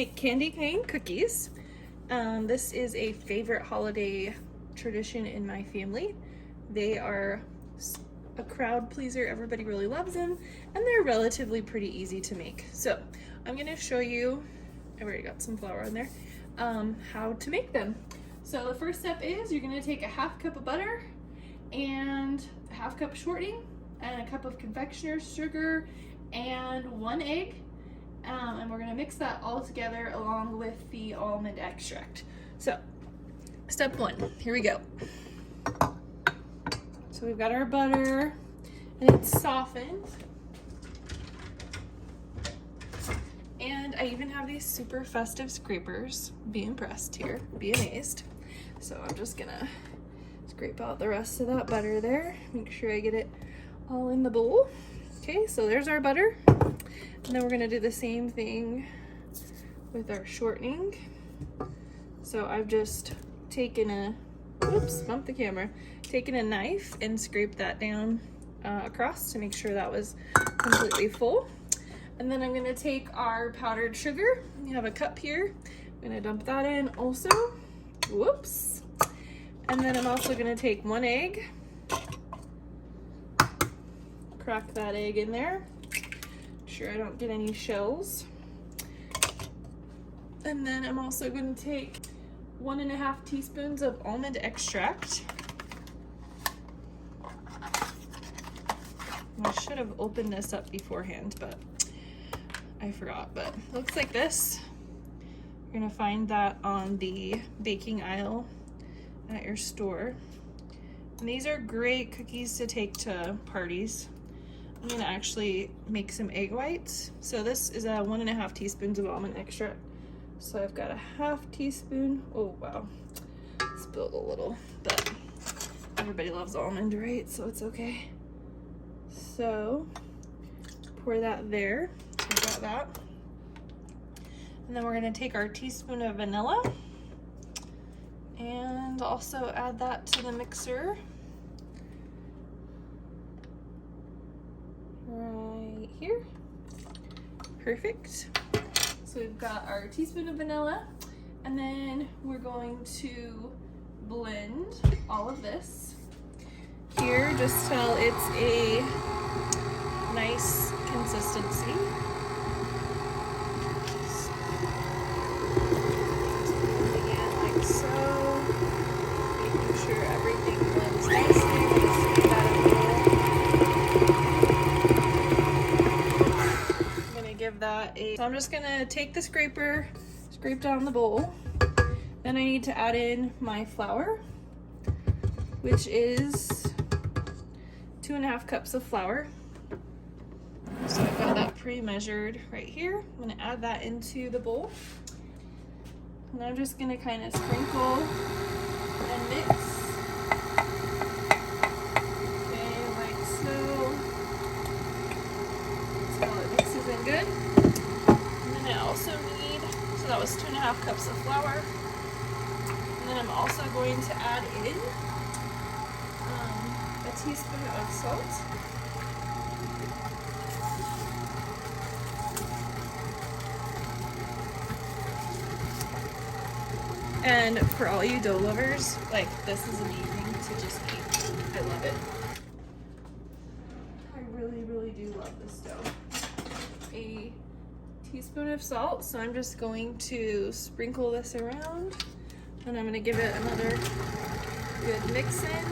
make candy cane cookies. This is a favorite holiday tradition in my family. They are a crowd pleaser. Everybody really loves them, and they're relatively pretty easy to make. So I'm gonna show you, I've already got some flour on there, how to make them. So the first step is you're gonna take a 1/2 cup of butter and a 1/2 cup of shortening and a cup of confectioner's sugar and 1 egg. And we're gonna mix that all together along with the almond extract. So, step 1, here we go. So we've got our butter and it's softened. And I even have these super festive scrapers. Be impressed here, be amazed. So I'm just gonna scrape out the rest of that butter there. Make sure I get it all in the bowl. Okay, so there's our butter. And then we're gonna do the same thing with our shortening. So I've just taken a, whoops, bumped the camera, taken a knife and scraped that down across to make sure that was completely full. And then I'm gonna take our powdered sugar. We have a cup here. I'm gonna dump that in also. Whoops. And then I'm also gonna take 1 egg. Crack that egg in there. Sure I don't get any shells. And then I'm also going to take 1½ teaspoons of almond extract. I should have opened this up beforehand, but I forgot. But it looks like this. You're going to find that on the baking aisle at your store. And these are great cookies to take to parties. I'm gonna actually make some egg whites. So this is 1½ teaspoons of almond extract. So I've got a 1/2 teaspoon. Oh wow, spilled a little, but everybody loves almond, right? So it's okay. So pour that there. I've got that. And then we're gonna take our teaspoon of vanilla and also add that to the mixer. Right here. Perfect. So we've got our teaspoon of vanilla, and then we're going to blend all of this here just till it's a nice consistency. Blending it like so, making sure everything blends nicely. So I'm just gonna take the scraper, scrape down the bowl. Then I need to add in my flour, which is 2½ cups of flour. So I've got that pre-measured right here. I'm gonna add that into the bowl. And I'm just gonna kind of sprinkle and mix. Okay, like so. So it mixes in good. I also need, so that was 2½ cups of flour. And then I'm also going to add in a teaspoon of salt. And for all you dough lovers, like this is amazing to just eat. I love it. I really, really do love this dough. A teaspoon of salt, so I'm just going to sprinkle this around, and I'm going to give it another good mix in.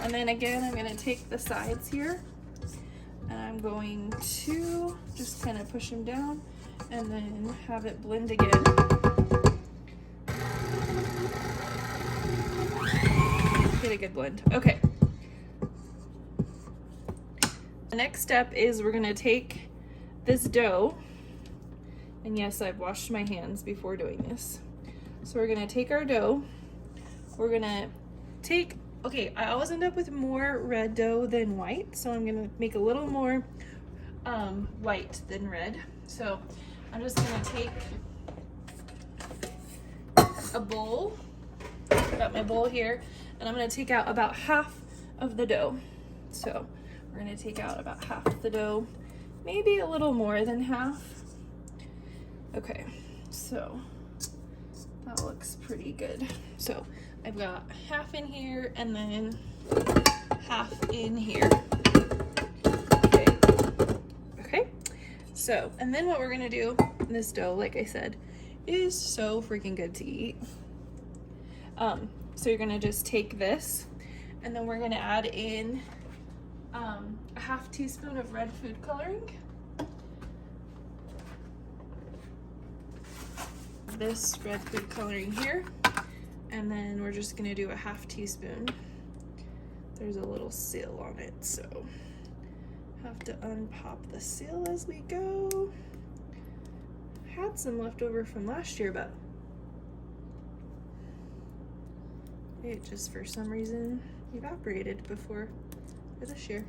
And then again, I'm going to take the sides here, and I'm going to just kind of push them down and then have it blend again. Get a good blend. Okay. The next step is we're gonna take this dough, and yes, I've washed my hands before doing this. So we're gonna take our dough, we're gonna take, okay, I always end up with more red dough than white, so I'm gonna make a little more white than red. So I'm just gonna take a bowl, got my bowl here, and I'm gonna take out about half of the dough. So we're gonna take out about half the dough, maybe a little more than half. Okay, so that looks pretty good. So I've got half in here and then half in here. Okay. Okay. So, and then what we're gonna do, this dough, like I said, is so freaking good to eat. So you're gonna just take this and then we're gonna add in a half teaspoon of red food coloring. This red food coloring here, and then we're just gonna do a half teaspoon. There's a little seal on it, so have to unpop the seal as we go. Had some left over from last year, but it just for some reason evaporated before for this year.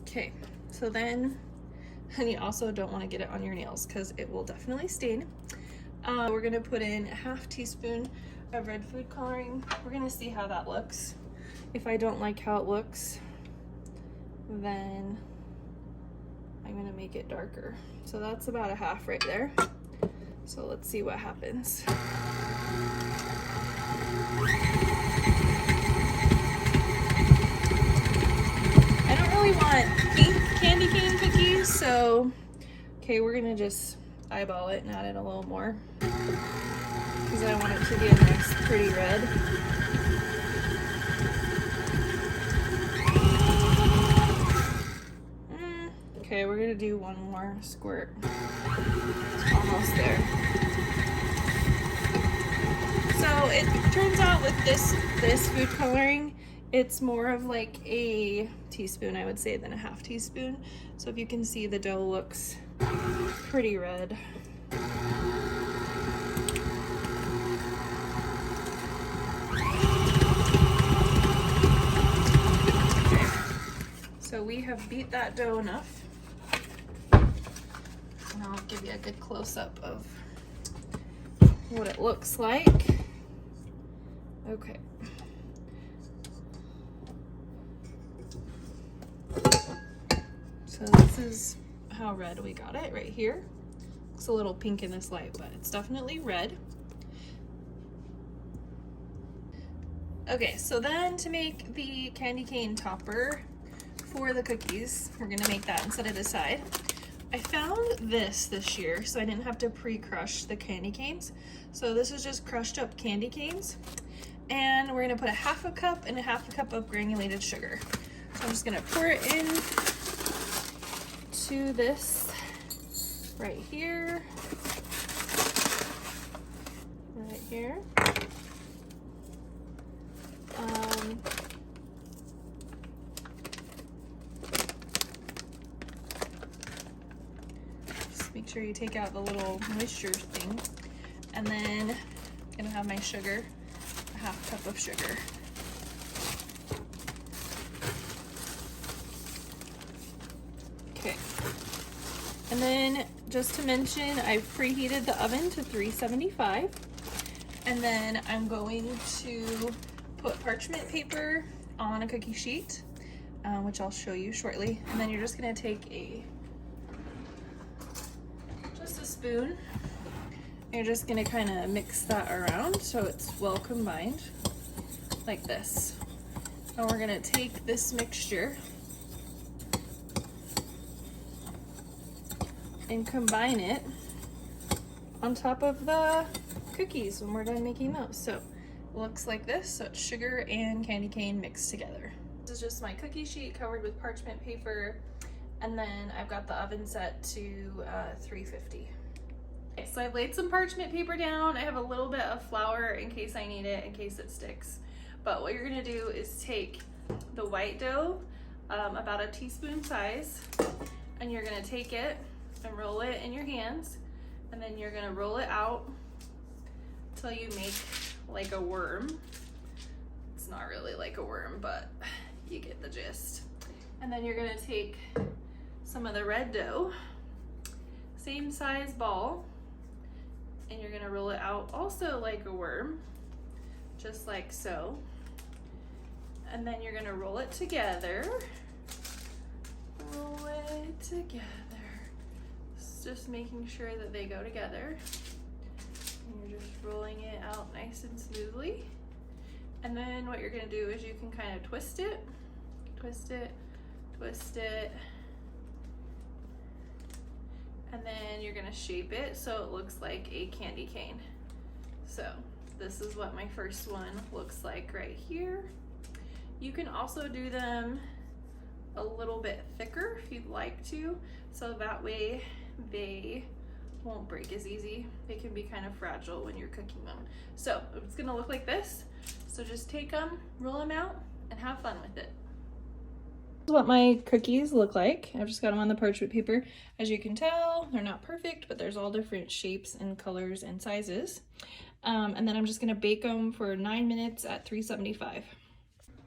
Okay, so then, and you also don't want to get it on your nails because it will definitely stain. We're gonna put in a half teaspoon of red food coloring. We're gonna see how that looks. If I don't like how it looks, then I'm gonna make it darker. So that's about a half right there. So let's see what happens. I don't really want pink candy cane cookies, so okay, we're gonna just eyeball it and add in a little more because I want it to be a nice pretty red. Okay, we're gonna do one more squirt. Almost there. So it turns out with this food coloring, it's more of like a teaspoon, I would say, than a half teaspoon. So if you can see, the dough looks pretty red. Okay. So we have beat that dough enough. And I'll give you a good close-up of what it looks like. Okay. So this is how red we got it right here. Looks a little pink in this light, but it's definitely red. Okay, so then to make the candy cane topper for the cookies, we're gonna make that and set it aside. I found this year, so I didn't have to pre-crush the candy canes. So this is just crushed up candy canes. And we're gonna put a half a cup and a half a cup of granulated sugar. So I'm just gonna pour it in to this right here. Right here. Make sure you take out the little moisture thing. And then I'm gonna have my sugar, a half cup of sugar. Okay. And then just to mention, I've preheated the oven to 375. And then I'm going to put parchment paper on a cookie sheet, which I'll show you shortly. And then you're just gonna take just a spoon. You're just gonna kind of mix that around so it's well combined, like this. And we're gonna take this mixture and combine it on top of the cookies when we're done making those. So it looks like this. So it's sugar and candy cane mixed together. This is just my cookie sheet covered with parchment paper, and then I've got the oven set to 350. Okay, so I've laid some parchment paper down. I have a little bit of flour in case I need it, in case it sticks. But what you're gonna do is take the white dough, about a teaspoon size, and you're gonna take it and roll it in your hands, and then you're gonna roll it out until you make like a worm. It's not really like a worm, but you get the gist. And then you're gonna take some of the red dough, same size ball, and you're gonna roll it out also like a worm just like so. And then you're gonna roll it together. Roll it together. Just making sure that they go together. And you're just rolling it out nice and smoothly. And then what you're gonna do is you can kind of twist it, twist it, twist it. And then you're gonna shape it so it looks like a candy cane. So this is what my first one looks like right here. You can also do them a little bit thicker if you'd like to, so that way they won't break as easy. They can be kind of fragile when you're cooking them. So it's gonna look like this. So just take them, roll them out, and have fun with it. This is what my cookies look like. I've just got them on the parchment paper. As you can tell, they're not perfect, but there's all different shapes and colors and sizes. And then I'm just gonna bake them for 9 minutes at 375.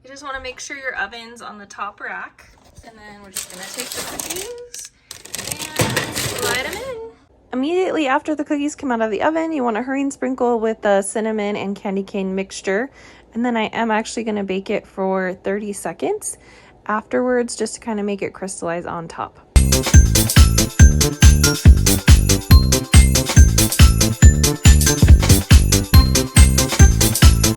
You just wanna make sure your oven's on the top rack. And then we're just gonna take the cookies and slide them in. Immediately after the cookies come out of the oven, you wanna hurry and sprinkle with the cinnamon and candy cane mixture. And then I am actually gonna bake it for 30 seconds afterwards, just to kind of make it crystallize on top.